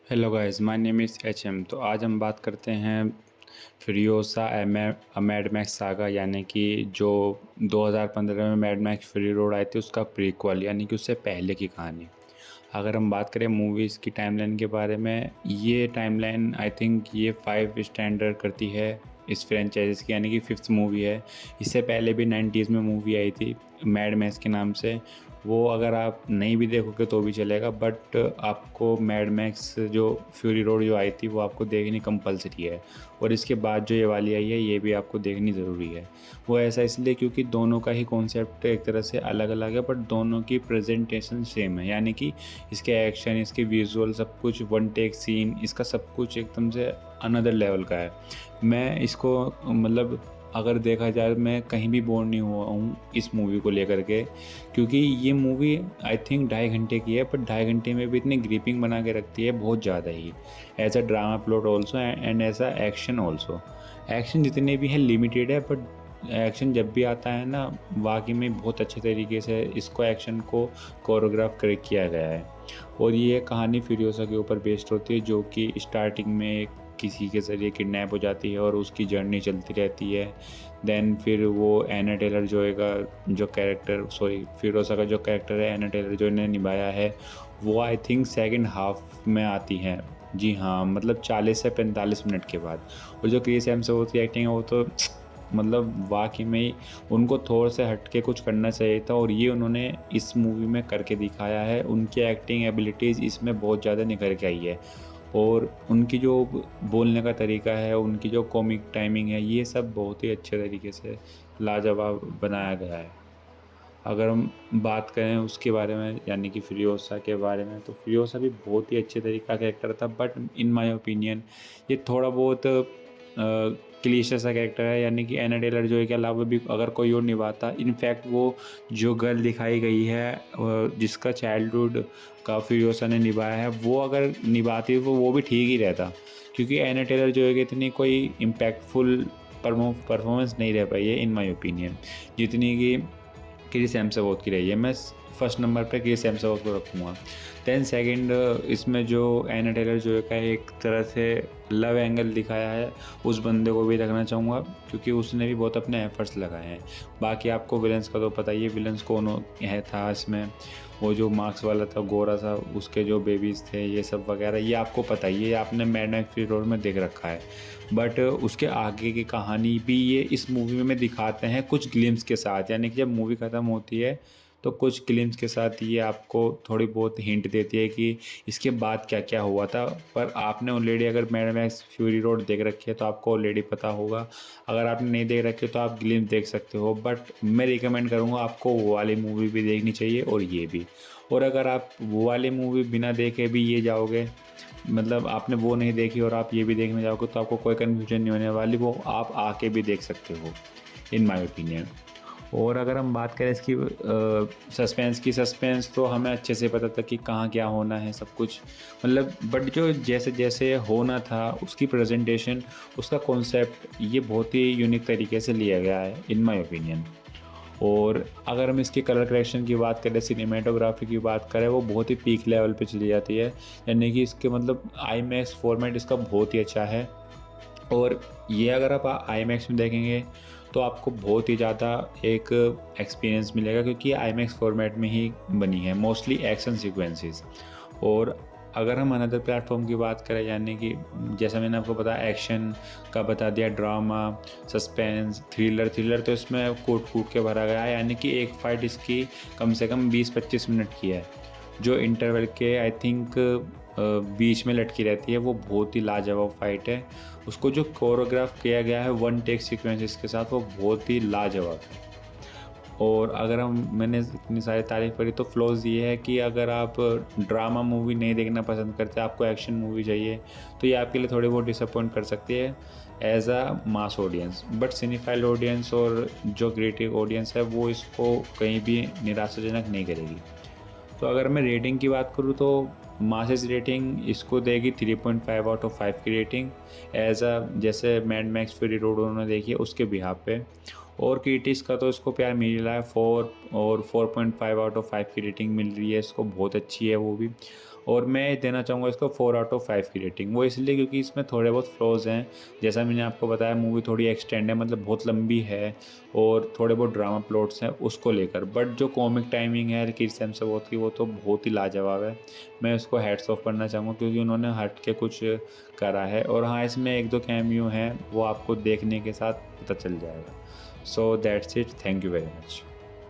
Hello guys, my name is HM. तो आज हम बात करते हैं फ्यूरियोसा मैड मैक्स सागा, यानी कि जो 2015 में मैड मैक्स फ्यूरी रोड आई थी उसका प्रीक्वल, यानी कि उससे पहले की कहानी। अगर हम बात करें मूवीज़ की टाइमलाइन के बारे में, ये टाइमलाइन आई थिंक ये 5 स्टैंडर्ड करती है इस फ्रेंचाइज़ की, यानी कि 5th मूवी है। इससे पहले भी 90s में मूवी आई थी मैड मैक्स के नाम से। वो अगर आप नहीं भी देखोगे तो भी चलेगा, बट आपको मैड मैक्स जो फ्यूरी रोड जो आई थी वो आपको देखनी कंपलसरी है। और इसके बाद जो ये वाली आई है ये भी आपको देखनी ज़रूरी है। वो ऐसा इसलिए क्योंकि दोनों का ही कॉन्सेप्ट एक तरह से अलग अलग है, बट दोनों की प्रेजेंटेशन सेम है। यानी कि इसके एक्शन, इसके विजुअल, सब कुछ वन टेक सीन, इसका सब कुछ एकदम से अनदर लेवल का है। मैं इसको मतलब अगर देखा जाए, मैं कहीं भी बोर नहीं हुआ हूँ इस मूवी को लेकर के, क्योंकि ये मूवी आई थिंक 2.5 घंटे की है, पर 2.5 घंटे में भी इतनी ग्रिपिंग बना के रखती है बहुत ज़्यादा ही। As a drama plot also and as a action also. Action जितने भी हैं लिमिटेड है, बट एक्शन जब भी आता है ना, वाकई में बहुत अच्छे तरीके से इसको एक्शन को कोरियोग्राफ कर किया गया है। और ये कहानी फ्यूरियोसा के ऊपर बेस्ड होती है, जो कि स्टार्टिंग में किसी के ज़रिए किडनैप हो जाती है और उसकी जर्नी चलती रहती है। देन फिर वो एना टेलर जो कैरेक्टर फ्यूरियोसा का जो कैरेक्टर है, एना टेलर जो इन्हें निभाया है, वो आई थिंक सेकंड हाफ में आती हैं। जी हाँ, मतलब 40 से 45 मिनट के बाद। और जो क्रिस हेम्सवर्थ की एक्टिंग है वो तो मतलब वाकई में ही उनको थोड़ा से हट के कुछ करना चाहिए था, और ये उन्होंने इस मूवी में करके दिखाया है। उनकी एक्टिंग एबिलिटीज़ इसमें बहुत ज़्यादा निखर के आई है, और उनकी जो बोलने का तरीका है, उनकी जो कॉमिक टाइमिंग है, ये सब बहुत ही अच्छे तरीके से लाजवाब बनाया गया है। अगर हम बात करें उसके बारे में, यानी कि फ्यूरियोसा के बारे में, तो फ्यूरियोसा भी बहुत ही अच्छे तरीके का कैरेक्टर था, बट इन माय ओपिनियन ये थोड़ा बहुत क्लीशे सा कैरेक्टर है। यानी कि एना टेलर जॉय के अलावा भी अगर कोई और निभाता, इनफैक्ट वो जो गर्ल दिखाई गई है जिसका चाइल्डहुड का फ्यूरियोसा ने निभाया है, वो अगर निभाती तो वो भी ठीक ही रहता, क्योंकि एना टेलर जॉय की इतनी कोई इम्पैक्टफुल परफॉर्मेंस नहीं रह पाई है इन माय ओपिनियन, जितनी कि क्रिस हेम्सवर्थ की रही है। मैं फर्स्ट नंबर पे क्रिस हेम्सवर्थ को रखूँगा। देन सेकंड, इसमें जो एना टेलर जॉय का एक तरह से लव एंगल दिखाया है, उस बंदे को भी रखना चाहूँगा, क्योंकि उसने भी बहुत अपने एफर्ट्स लगाए हैं। बाकी आपको विलन्स का तो पता ही है, विलन्स कौन है था इसमें। वो जो मार्क्स वाला था, गोरा सा, उसके जो बेबीज़ थे, ये सब वगैरह ये आपको पता ही है, आपने मैड मैक्स फ्यूरी रोड में देख रखा है। बट उसके आगे की कहानी भी ये इस मूवी में दिखाते हैं कुछ ग्लिम्स के साथ। यानी कि जब मूवी ख़त्म होती है तो कुछ ग्लिम्स के साथ ये आपको थोड़ी बहुत हिंट देती है कि इसके बाद क्या क्या हुआ था। पर आपने ऑलरेडी अगर मैड मैक्स फ्यूरी रोड देख रखी है तो आपको ऑलरेडी पता होगा। अगर आपने नहीं देख रखी है तो आप ग्लिम्स देख सकते हो, बट मैं रिकमेंड करूँगा आपको वो वाली मूवी भी देखनी चाहिए और ये भी। और अगर आप वो वाली मूवी बिना देखे भी ये जाओगे, मतलब आपने वो नहीं देखी और आप ये भी देखने जाओगे, तो आपको कोई कन्फ्यूजन नहीं होने वाली, वो आप आके भी देख सकते हो इन माय ओपिनियन। और अगर हम बात करें इसकी सस्पेंस तो हमें अच्छे से पता था कि कहाँ क्या होना है सब कुछ, मतलब बट जो जैसे जैसे होना था उसकी प्रेजेंटेशन, उसका कॉन्सेप्ट ये बहुत ही यूनिक तरीके से लिया गया है इन माय ओपिनियन। और अगर हम इसकी कलर करेक्शन की बात करें, सिनेमेटोग्राफी की बात करें, वो बहुत ही पीक लेवल पे चली जाती है। यानी कि इसके मतलब आई मैक्स फॉर्मेट इसका बहुत ही अच्छा है। और ये अगर आप आई मैक्स में देखेंगे तो आपको बहुत ही ज़्यादा एक एक्सपीरियंस मिलेगा, क्योंकि आई मैक्स फॉर्मेट में ही बनी है मोस्टली एक्शन सीक्वेंसेस। और अगर हम अनदर प्लेटफॉर्म की बात करें, यानी कि जैसा मैंने आपको बताया, एक्शन का बता दिया, ड्रामा, सस्पेंस, थ्रिलर तो इसमें कूट कूट के भरा गया है। यानी कि एक फ़ाइट इसकी कम से कम 20-25 मिनट की है, जो इंटरवल के आई थिंक बीच में लटकी रहती है। वो बहुत ही लाजवाब फाइट है। उसको जो कोरियोग्राफ किया गया है वन टेक सीक्वेंसेस के साथ, वो बहुत ही लाजवाब है। और अगर मैंने इतनी सारी तारीफ़ करी, तो फ्लॉज़ ये है कि अगर आप ड्रामा मूवी नहीं देखना पसंद करते, आपको एक्शन मूवी चाहिए, तो ये आपके लिए थोड़ी बहुत डिसअपॉइंट कर सकती है as a mass audience. But cinephile audience और जो क्रिटिक ऑडियंस है वो इसको कहीं भी निराशाजनक नहीं करेगी। तो अगर मैं रेटिंग की बात करूँ तो मासेस रेटिंग इसको देगी 3.5 आउट ऑफ 5 की रेटिंग, एज अ जैसे मैड मैक्स फ्यूरी रोड उन्होंने देखी है उसके बिहाफ पे। और क्रिटिक्स का तो इसको प्यार मिल रहा है 4 और 4.5 आउट ऑफ 5 की रेटिंग मिल रही है इसको, बहुत अच्छी है वो भी। और मैं देना चाहूँगा इसको 4 आउट ऑफ 5 की रेटिंग, वो इसलिए क्योंकि इसमें थोड़े बहुत फ्लॉज़ हैं। जैसा मैंने आपको बताया मूवी थोड़ी एक्सटेंड है, मतलब बहुत लंबी है और थोड़े बहुत ड्रामा प्लॉट्स हैं उसको लेकर, बट जो कॉमिक टाइमिंग है क्रिस हेम्सवर्थ की वो तो बहुत ही लाजवाब है। मैं उसको हैट्स ऑफ करना चाहूँगा क्योंकि उन्होंने हट के कुछ करा है। और हाँ, इसमें 1-2 कैमियो हैं, वो आपको देखने के साथ पता चल जाएगा। So that's it, thank you very much.